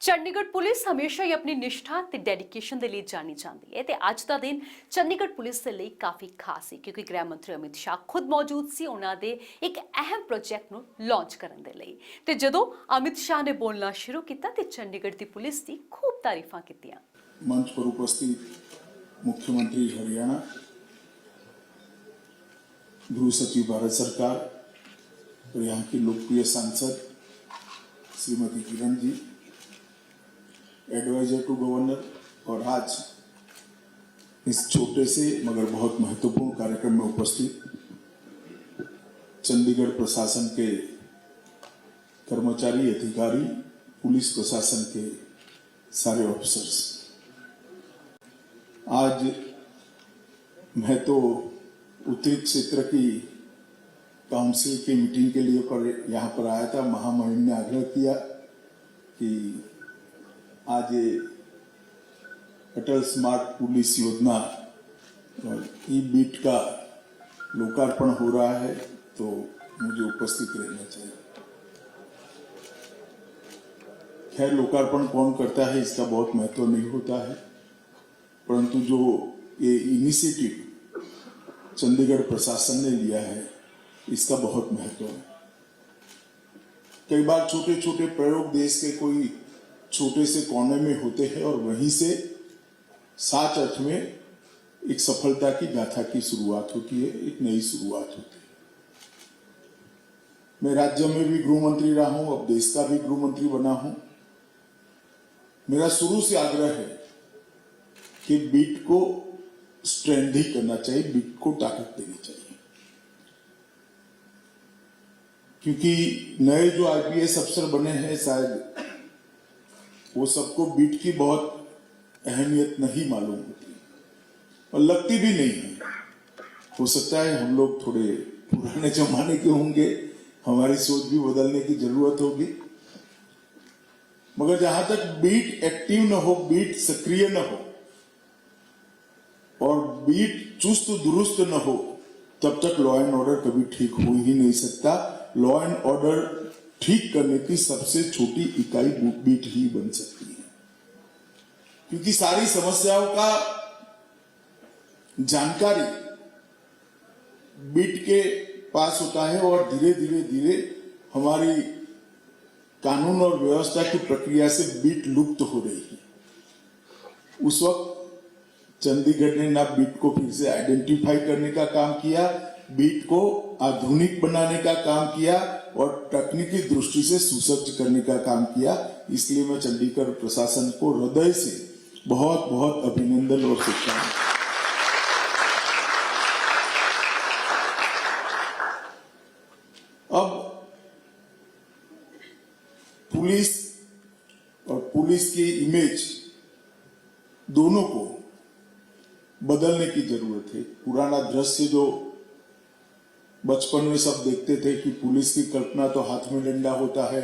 Chandigarh police ਹਮੇਸ਼ਾ ਹੀ ਆਪਣੀ ਨਿਸ਼ਠਾ ਤੇ ਡੈਡੀਕੇਸ਼ਨ ਦੇ ਲਈ ਜਾਣੀ ਜਾਂਦੀ ਹੈ ਤੇ ਅੱਜ ਦਾ ਦਿਨ ਚੰਡੀਗੜ੍ਹ ਪੁਲਿਸ ਦੇ ਲਈ ਕਾਫੀ ਖਾਸ ਹੈ ਕਿਉਂਕਿ ਗ੍ਰਹਿ ਮੰਤਰੀ ਅਮਿਤ ਸ਼ਾਹ ਖੁਦ ਮੌਜੂਦ ਸੀ ਉਹਨਾਂ ਦੇ ਇੱਕ ਅਹਿਮ ਪ੍ਰੋਜੈਕਟ ਨੂੰ ਲਾਂਚ ਕਰਨ ਦੇ ਲਈ। ਤੇ ਜਦੋਂ ਅਮਿਤ ਸ਼ਾਹ ਨੇ ਬੋਲਣਾ ਸ਼ੁਰੂ ਕੀਤਾ ਤੇ ਚੰਡੀਗੜ੍ਹ ਦੀ ਪੁਲਿਸ ਦੀ ਖੂਬ ਤਾਰੀਫਾਂ ਕੀਤੀਆਂ। मंच पर उपस्थित मुख्यमंत्री हरियाणा, गृह सचिव भारत सरकार और यहाँ की लोकप्रिय सांसद Shrimati Kiran ji, adviser to governor और आज इस छोटे से मगर बहुत महत्वपूर्ण कार्यक्रम में उपस्थित चंडीगढ़ प्रशासन के कर्मचारी, अधिकारी, पुलिस प्रशासन के सारे ऑफिसर्स, आज मैं तो उत्तरी क्षेत्र की काउंसिल की मीटिंग के लिए यहाँ पर आया था। महामहिम ने आग्रह किया कि आज ये अटल स्मार्ट पुलिस योजना ई बीट का लोकार्पण हो रहा है, तो मुझे उपस्थित रहना चाहिए। खैर, लोकार्पण कौन करता है इसका बहुत महत्व नहीं होता है, परंतु जो ये इनिशिएटिव चंडीगढ़ प्रशासन ने लिया है इसका बहुत महत्व है। कई बार छोटे छोटे प्रयोग देश के कोई छोटे से कोने में होते हैं और वहीं से साच अर्थ में एक सफलता की गाथा की शुरुआत होती है, एक नई शुरुआत होती है। मैं राज्य में भी गृह मंत्री रहा हूं, अब देश का भी गृह मंत्री बना हूं। मेरा शुरू से आग्रह है कि बीट को स्ट्रेंथ ही करना चाहिए, बीट को ताकत देनी चाहिए, क्योंकि नए जो आईपीएस अफसर बने हैं शायद वो सबको बीट की बहुत अहमियत नहीं मालूम होती और लगती भी नहीं है। हो सकता है हम लोग थोड़े पुराने जमाने के होंगे, हमारी सोच भी बदलने की जरूरत होगी, मगर जहां तक बीट एक्टिव न हो, बीट सक्रिय न हो और बीट चुस्त दुरुस्त न हो, तब तक लॉ एंड ऑर्डर कभी ठीक हो ही नहीं सकता। लॉ एंड ऑर्डर ठीक करने की सबसे छोटी इकाई बीट ही बन सकती है, क्योंकि सारी समस्याओं का जानकारी बीट के पास होता है और धीरे धीरे धीरे हमारी कानून और व्यवस्था की प्रक्रिया से बीट लुप्त हो रही है। उस वक्त चंडीगढ़ ने ना बीट को फिर से आइडेंटिफाई करने का काम किया, बीट को आधुनिक बनाने का काम किया और तकनीकी दृष्टि से सुसज्ज करने का काम किया। इसलिए मैं चंडीगढ़ प्रशासन को हृदय से बहुत बहुत अभिनंदन और शुभकामनाएं। अब पुलिस और पुलिस की इमेज दोनों को बदलने की जरूरत है। पुराना दृश्य जो बचपन में सब देखते थे कि पुलिस की कल्पना तो हाथ में डंडा होता है,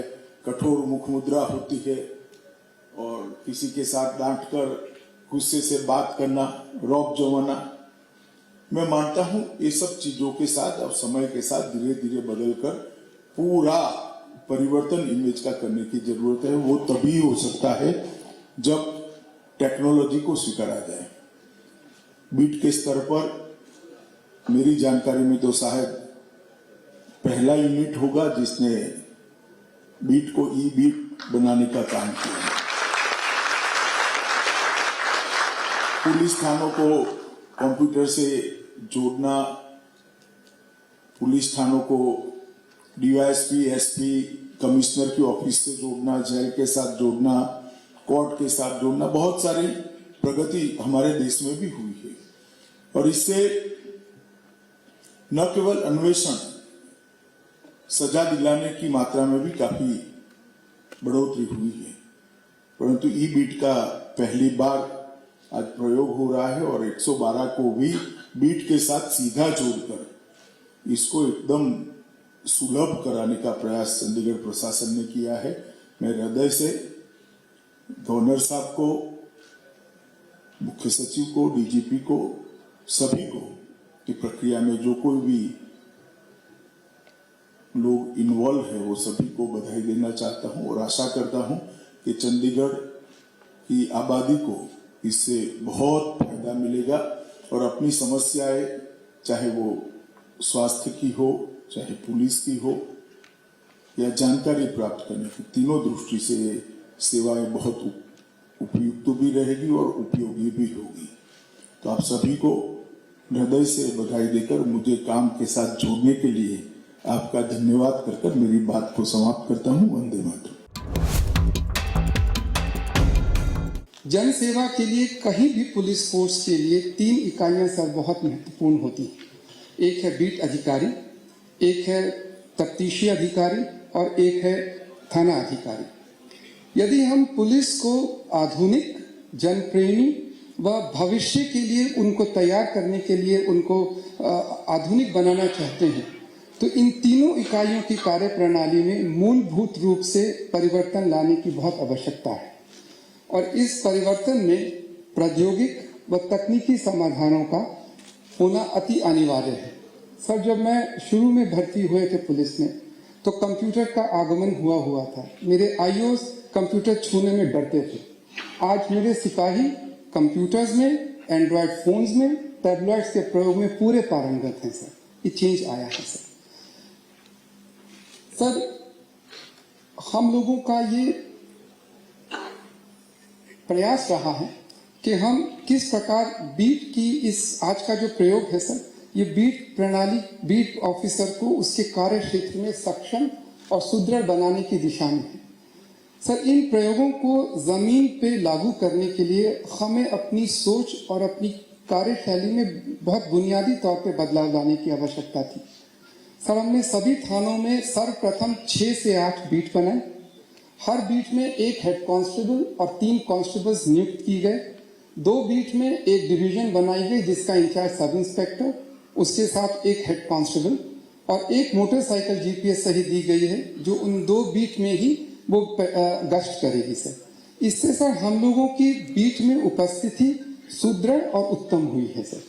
कठोर मुख मुद्रा होती है और किसी के साथ डांटकर गुस्से से बात करना, रौब जमाना, मैं मानता हूं ये सब चीजों के साथ अब समय के साथ धीरे धीरे बदलकर पूरा परिवर्तन इमेज का करने की जरूरत है। वो तभी हो सकता है जब टेक्नोलॉजी को स्वीकारा जाए। बीट के स्तर पर मेरी जानकारी में तो शायद पहला यूनिट होगा जिसने बीट को ई बीट बनाने का काम किया है। पुलिस थानों को कंप्यूटर से जोड़ना, पुलिस थानों को डीवाईएसपी, एसपी, कमिश्नर की ऑफिस से जोड़ना, जेल के साथ जोड़ना, कोर्ट के साथ जोड़ना, बहुत सारी प्रगति हमारे देश में भी हुई है और इससे न केवल अन्वेषण, सजा दिलाने की मात्रा में भी काफी बढ़ोतरी हुई है, परंतु ई बीट का पहली बार आज प्रयोग हो रहा है और 112 को भी बीट के साथ सीधा जोड़कर इसको एकदम सुलभ कराने का प्रयास चंडीगढ़ प्रशासन ने किया है। मैं हृदय से गवर्नर साहब को, मुख्य सचिव को, डीजीपी को, सभी को की प्रक्रिया में जो कोई भी लोग इन्वॉल्व है वो सभी को बधाई देना चाहता हूं और आशा करता हूं कि चंडीगढ़ की आबादी को इससे बहुत फायदा मिलेगा और अपनी समस्याएं, चाहे वो स्वास्थ्य की हो, चाहे पुलिस की हो या जानकारी प्राप्त करने की, तीनों दृष्टि से सेवाएं बहुत उपयुक्त भी रहेगी और उपयोगी भी होगी। तो आप सभी को हृदय से बधाई देकर मुझे काम के साथ जोड़ने के लिए आपका धन्यवाद कर मेरी बात को समाप्त करता हूं। वंदे मातरम। जन सेवा के लिए कहीं भी पुलिस फोर्स के लिए 3 इकाइयां सर बहुत महत्वपूर्ण होती हैं। एक है बीट अधिकारी, एक है तफ्तीशी अधिकारी और एक है थाना अधिकारी। यदि हम पुलिस को आधुनिक, जनप्रेमी व भविष्य के लिए उनको तैयार करने के लिए उनको आधुनिक बनाना चाहते हैं, तो इन तीनों इकाइयों की कार्यप्रणाली में मूलभूत रूप से परिवर्तन लाने की बहुत आवश्यकता है और इस परिवर्तन में प्रौद्योगिक व तकनीकी समाधानों का होना अति अनिवार्य है। सर, जब मैं शुरू में भर्ती हुए थे पुलिस में तो कंप्यूटर का आगमन हुआ था। मेरे आईओएस कंप्यूटर छूने में डरते थे। आज मेरे सिपाही कंप्यूटर्स में, एंड्रॉयड फोन्स में, टैबलेट्स के प्रयोग में पूरे पारंगत हैं सर। ये चेंज आया है सर। हम लोगों का ये प्रयास रहा है कि हम किस प्रकार बीट की इस आज का जो प्रयोग है सर, ये बीट प्रणाली, बीट ऑफिसर को उसके कार्य क्षेत्र में सक्षम और सुदृढ़ बनाने की दिशा में है। सर, इन प्रयोगों को जमीन पे लागू करने के लिए हमें अपनी सोच और अपनी कार्यशैली में बहुत बुनियादी तौर पे बदलाव लाने की आवश्यकता थी। सर, हमने सभी थानों में सर्वप्रथम 6 से 8 बीट बनाए। हर बीट में एक हेड कांस्टेबल और 3 कांस्टेबल्स नियुक्त किए गए। 2 बीट में एक डिवीजन बनाई गई जिसका इंचार्ज सब इंस्पेक्टर, उसके साथ एक हेड कांस्टेबल और एक मोटरसाइकिल जीपीएस सही दी गई है जो उन 2 बीट में ही वो गश्त करेगी सर। इससे सर हम लोगों की बीट में उपस्थिति सुदृढ़ और उत्तम हुई है सर।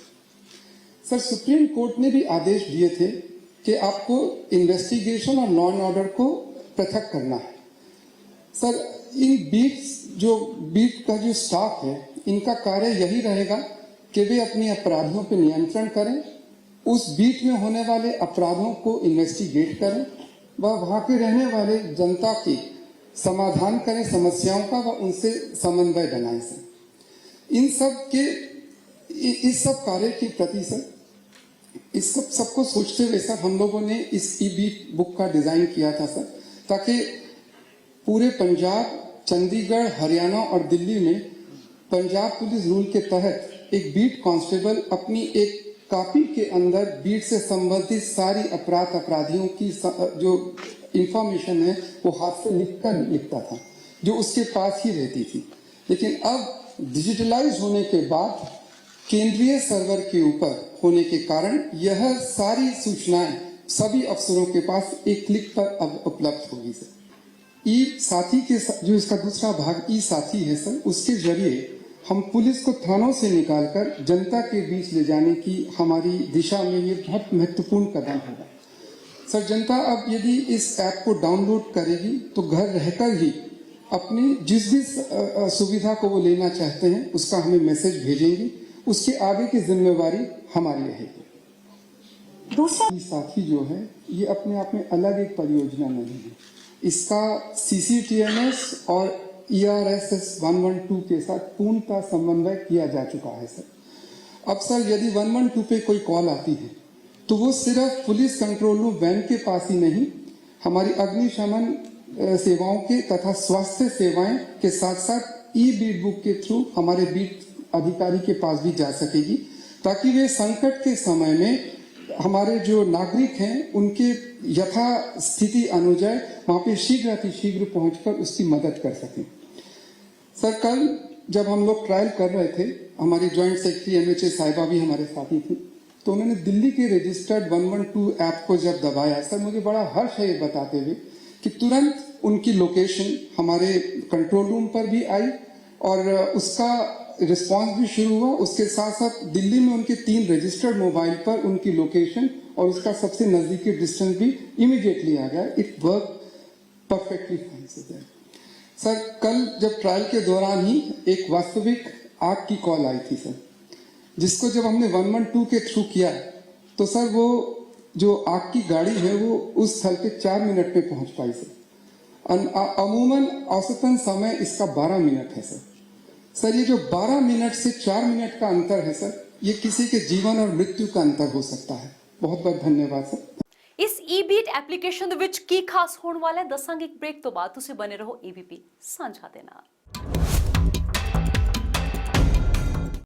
सर, सुप्रीम कोर्ट ने भी आदेश दिए थे कि आपको इन्वेस्टिगेशन और लॉ एंड ऑर्डर को पृथक करना है। सर, इन बीट का जो स्टाफ है, इनका कार्य यही रहेगा कि वे अपने अपराधियों पर नियंत्रण करें, उस बीट में होने वाले अपराधों को इन्वेस्टिगेट करें व वहां के रहने वाले जनता की समाधान करें समस्याओं का व उनसे समन्वय बनाएं सर। इस सब कार्य के प्रति सर, इस सबको सोचते हुए सर हम लोगों ने इस ई बीट बुक का डिजाइन किया था सर, ताकि पूरे पंजाब, चंडीगढ़, हरियाणा और दिल्ली में पंजाब पुलिस रूल के तहत एक बीट कांस्टेबल अपनी एक कॉपी के अंदर बीट से संबंधित सारी अपराधियों की जो इंफॉर्मेशन है वो हाथ से लिखता था, जो उसके पास ही रहती थी। लेकिन अब डिजिटलाइज होने के बाद केंद्रीय सर्वर के ऊपर होने के कारण यह सारी सूचनाएं सभी अफसरों के पास एक क्लिक पर उपलब्ध होगी सर। ई साथी के जो इसका दूसरा भाग ई साथी है सर, उसके जरिए हम पुलिस को थानों से निकालकर जनता के बीच ले जाने की हमारी दिशा में ये बहुत महत्वपूर्ण कदम होगा सर। जनता अब यदि इस ऐप को डाउनलोड करेगी तो घर रहकर ही अपनी जिस भी सुविधा को वो लेना चाहते हैं उसका हमें मैसेज भेजेंगे, उसके आगे की जिम्मेवारी हमारी रहेगी। दूसरा साथी जो है ये अपने आप में अलग एक परियोजना नहीं है, इसका CCTMS और ERSS 112 के साथ पूर्णतः समन्वय किया जा चुका है सर। अब सर यदि 112 पे कोई कॉल आती है तो वो सिर्फ पुलिस कंट्रोल रूम वैन के पास ही नहीं, हमारी अग्निशमन सेवाओं के तथा स्वास्थ्य सेवाएं के साथ साथ ई बीट बुक के थ्रू हमारे बीट अधिकारी के पास भी जा सकेगी, ताकि वे संकट के समय में हमारे जो नागरिक हैं उनके यथा स्थिति अनुଯାयी वहां पे शीघ्र पहुंचकर उसकी मदद कर सकें सर। कल जब हम लोग ट्रायल कर रहे थे, हमारी ज्वाइंट सेक्रेटरी MHA साहिबा भी हमारे साथी थी, तो उन्होंने दिल्ली के रजिस्टर्ड 112 ऐप को जब दबाया सर, मुझे बड़ा हर्ष है ये बताते हुए कि तुरंत उनकी लोकेशन हमारे कंट्रोल रूम पर भी आई और उसका रिस्पांस भी शुरू हुआ। उसके साथ साथ दिल्ली में उनके 3 रजिस्टर्ड मोबाइल पर उनकी लोकेशन और उसका सबसे नजदीकी डिस्टेंस भी इमीडिएटली आ गया। It work perfectly fine sir. Sir कल जब ट्रायल के दौरान ही एक वास्तविक आग की कॉल आई थी सर, जिसको जब हमने 112 के थ्रू किया तो सर वो जो आग की गाड़ी है वो उस स्थल पे 4 मिनट में पहुंच पाई सर। अमूमन औसतन समय इसका 12 मिनट है सर। सर ये जो 12 मिनट से 4 मिनट का अंतर है सर, ये किसी के जीवन और मृत्यु का अंतर हो सकता है। बहुत बहुत धन्यवाद सर। ਇਸ ਈ-ਬੀਟ ਐਪਲੀਕੇਸ਼ਨ ਦੇ ਵਿੱਚ ਕੀ ਖਾਸ ਹੋਣ ਵਾਲਾ ਹੈ ਦੱਸਾਂਗੇ ਇੱਕ ਬ੍ਰੇਕ ਤੋਂ ਬਾਅਦ। ਤੁਸੀਂ ਬਨੇ ਰਹੋ ABP ਸਾਂਝਾ ਦੇ ਨਾਲ।